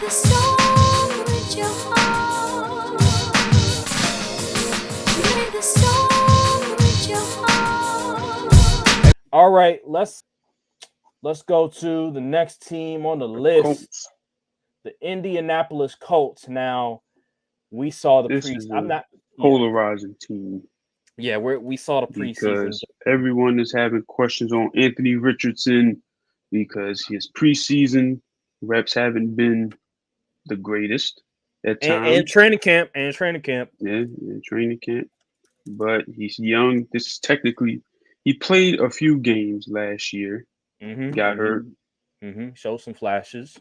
the storm with your heart. Play the storm with your heart. All right, let's go to the next team on the list, Colts. the Indianapolis Colts. Now, we saw the This pre. is I'm a not. Yeah, polarizing team yeah. We saw the preseason. because everyone is having questions on Anthony Richardson because his preseason reps haven't been the greatest at And times. training camp. And training camp. Yeah, in training camp. But he's young. This is technically he played a few games last year. Got hurt. Show some flashes.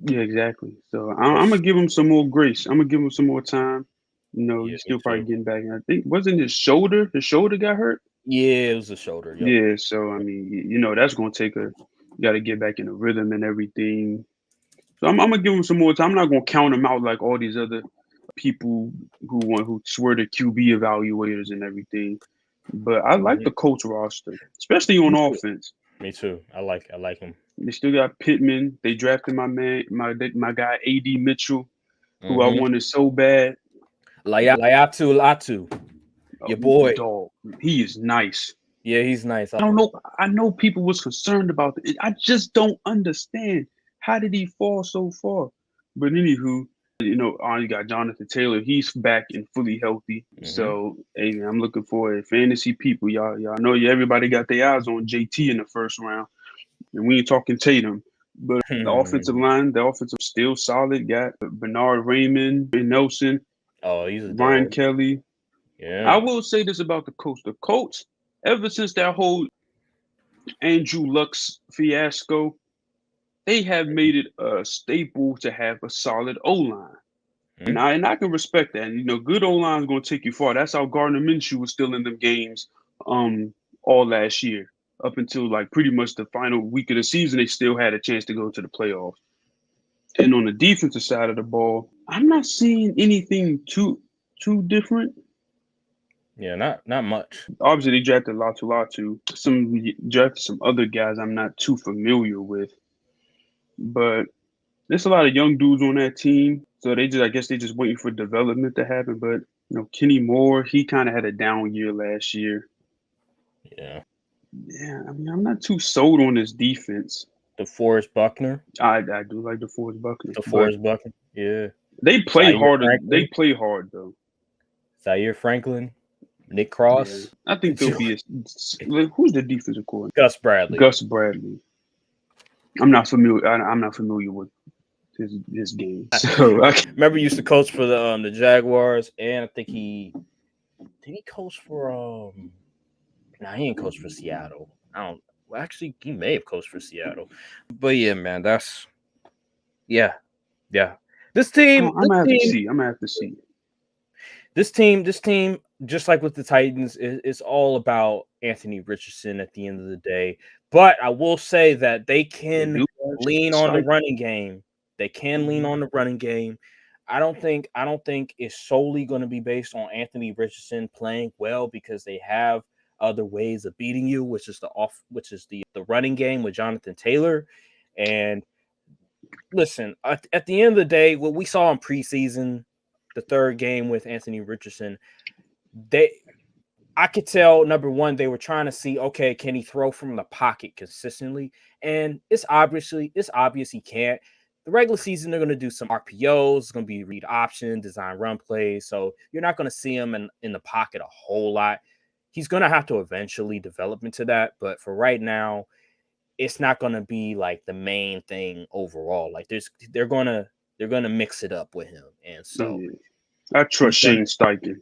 Yeah, exactly. So I'm gonna give him some more grace. I'm gonna give him some more time. You know, Yeah, he's me still probably too. getting back. And I think wasn't his shoulder? His shoulder got hurt. Yeah, it was a shoulder. Yep. Yeah. So I mean, you know, that's gonna take a. You got to get back in the rhythm and everything. So I'm gonna give him some more time. I'm not gonna count him out like all these other people who swear to QB evaluators and everything. But I like the Colts roster, especially on Me too. offense. Me too. I like him. They still got Pittman. They drafted my guy AD Mitchell, who I Mm-hmm. wanted so bad. Latu, your boy. Dog, he is nice. Yeah, he's nice. I don't know. I know people was concerned about it. I just don't understand how did he fall so far. But anywho, you know, you got Jonathan Taylor. He's back and fully healthy. So hey, man, I'm looking for it. Fantasy people, y'all know everybody got their eyes on JT in the first round, and we ain't talking Tatum. But the offensive line, still solid. Got Bernard Raymond and Nelson, Oh, he's a Ryan dog. Kelly. Yeah. I will say this about the Colts. The Colts, ever since that whole Andrew Luck's fiasco, they have made it a staple to have a solid O line. And I can respect that. You know, good O line is going to take you far. That's how Gardner Minshew was still in them games all last year. Up until like pretty much the final week of the season, they still had a chance to go to the playoffs. And on the defensive side of the ball, I'm not seeing anything too different. Yeah, not much. Obviously, they drafted Latu. Some drafted some other guys I'm not too familiar with, but there's a lot of young dudes on that team. So I guess they just waiting for development to happen. But you know, Kenny Moore, he kind of had a down year last year. Yeah. Yeah, I mean, I'm not too sold on this defense. DeForest Buckner. I do like DeForest Buckner. DeForest Buckner. Yeah. They play Zaire harder. Franklin. They play hard though. Zaire Franklin. Nick Cross. Yeah. I think there'll be who's the defensive coordinator? Gus Bradley. Gus Bradley. I'm not familiar. I'm not familiar with his game. So Remember, he used to coach for the Jaguars, and I think he coach for Nah, he ain't coach for Seattle. I don't. Well, actually, he may have coached for Seattle. But yeah, man, yeah. This team. I'm gonna have to see. This team, just like with the Titans, is all about Anthony Richardson at the end of the day. But I will say that they can lean on the running game. They can lean on the running game. I don't think it's solely going to be based on Anthony Richardson playing well, because they have other ways of beating you, which is the running game with Jonathan Taylor. And listen, at the end of the day, what we saw in preseason, the third game with Anthony Richardson, I could tell, number one, they were trying to see, okay, can he throw from the pocket consistently? And it's obvious he can't. The regular season, they're going to do some RPOs. It's going to be read option, design run plays. So you're not going to see him in the pocket a whole lot. He's going to have to eventually develop into that. But for right now, it's not going to be like the main thing overall. Like they're going to mix it up with him. And so I trust Shane Steichen.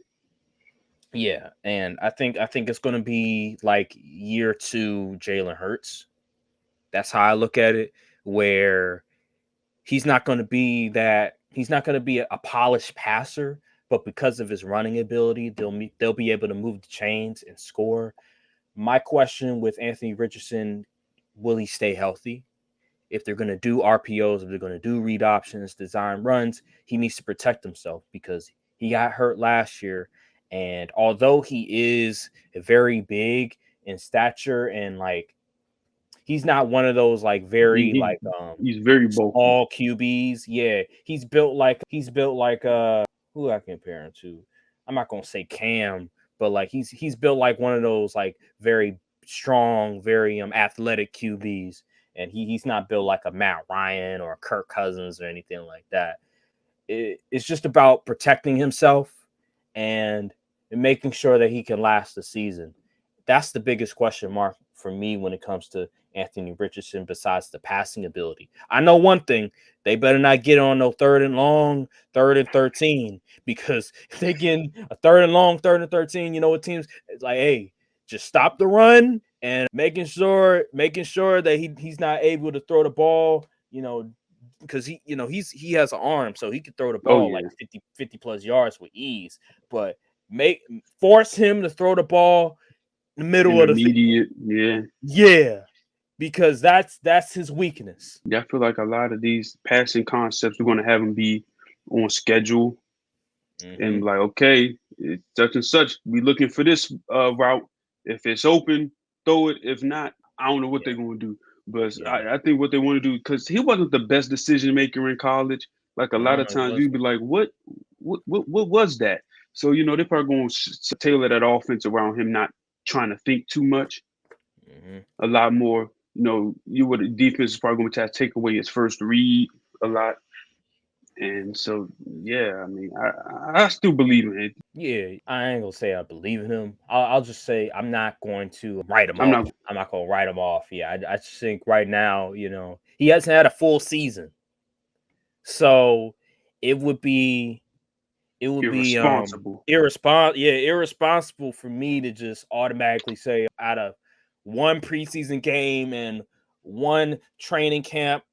Yeah, and I think it's going to be like year 2 Jalen Hurts. That's how I look at it, where he's not going to be a polished passer, but because of his running ability, they'll be able to move the chains and score. My question with Anthony Richardson, will he stay healthy? If they're going to do RPOs, if they're going to do read options, design runs, he needs to protect himself, because he got hurt last year. And although he is very big in stature and like He's not one of those like very he's very bulky. Small QBs. Yeah, he's built like who I compare him to. I'm not gonna say Cam, but like he's built like one of those like very strong, very athletic QBs, and he's not built like a Matt Ryan or a Kirk Cousins or anything like that. It's just about protecting himself and making sure that he can last the season. That's the biggest question mark for me when it comes to Anthony Richardson, besides the passing ability. I know one thing: they better not get on no 3rd and long, 3rd and 13, because if they get a 3rd and long, 3rd and 13, you know what teams? It's like, hey, just stop the run and making sure that he's not able to throw the ball, because he has an arm, so he could throw the ball like 50 plus yards with ease. But force him to throw the ball in the middle of the field. Yeah. Because that's his weakness. Yeah, I feel like a lot of these passing concepts, we're going to have them be on schedule. And like, okay, it's such and such. We looking for this route. If it's open, throw it. If not, I don't know what they're going to do. But I think what they want to do, because he wasn't the best decision maker in college. Like a lot of times you'd be like, what was that? So, they're probably going to tailor that offense around him not trying to think too much. A lot more. The defense is probably going to try to take away his first read a lot. And so, yeah, I mean, I still believe in it. Yeah, I ain't going to say I believe in him. I'll just say I'm not going to write him off. I'm not going to write him off. Yeah, I just think right now, he hasn't had a full season. So it would be irresponsible. Irresponsible for me to just automatically say out of one preseason game and one training camp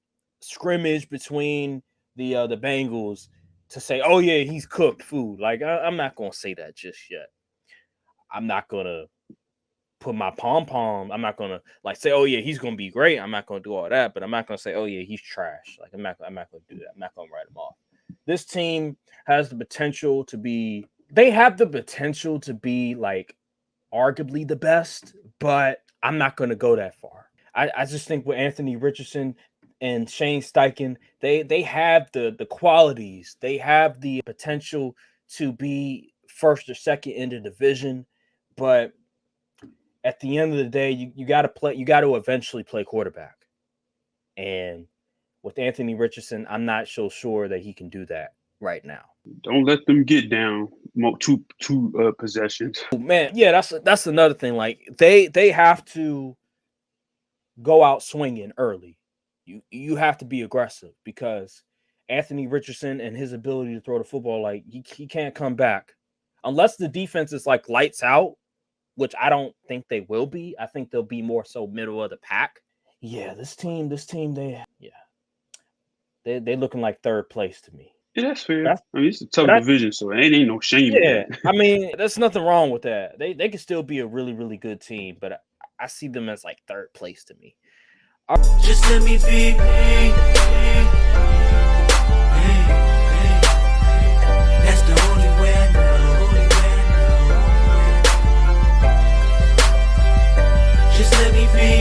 scrimmage between the Bengals to say, oh yeah, he's cooked food. Like I'm not gonna say that just yet. I'm not gonna put my pom-pom. I'm not gonna like say, oh yeah, he's gonna be great. I'm not gonna do all that, but I'm not gonna say, oh yeah, he's trash. Like I'm not gonna do that. I'm not gonna write him off. This team has the potential to be. They have the potential to be like arguably the best, but I'm not going to go that far. I just think with Anthony Richardson and Shane Steichen, they have the qualities. They have the potential to be first or second in the division, but at the end of the day, you got to play. You got to eventually play quarterback, and with Anthony Richardson, I'm not so sure that he can do that right now. Don't let them get down two possessions. Man, yeah, that's another thing. Like they have to go out swinging early. You have to be aggressive because Anthony Richardson and his ability to throw the football, like he can't come back unless the defense is like lights out, which I don't think they will be. I think they'll be more so middle of the pack. Yeah, this team, they're looking like third place to me. Yeah, that's fair. I mean, it's a tough division, so it ain't no shame in that. I mean, there's nothing wrong with that. They can still be a really, really good team, but I see them as like third place to me. Just let me be me.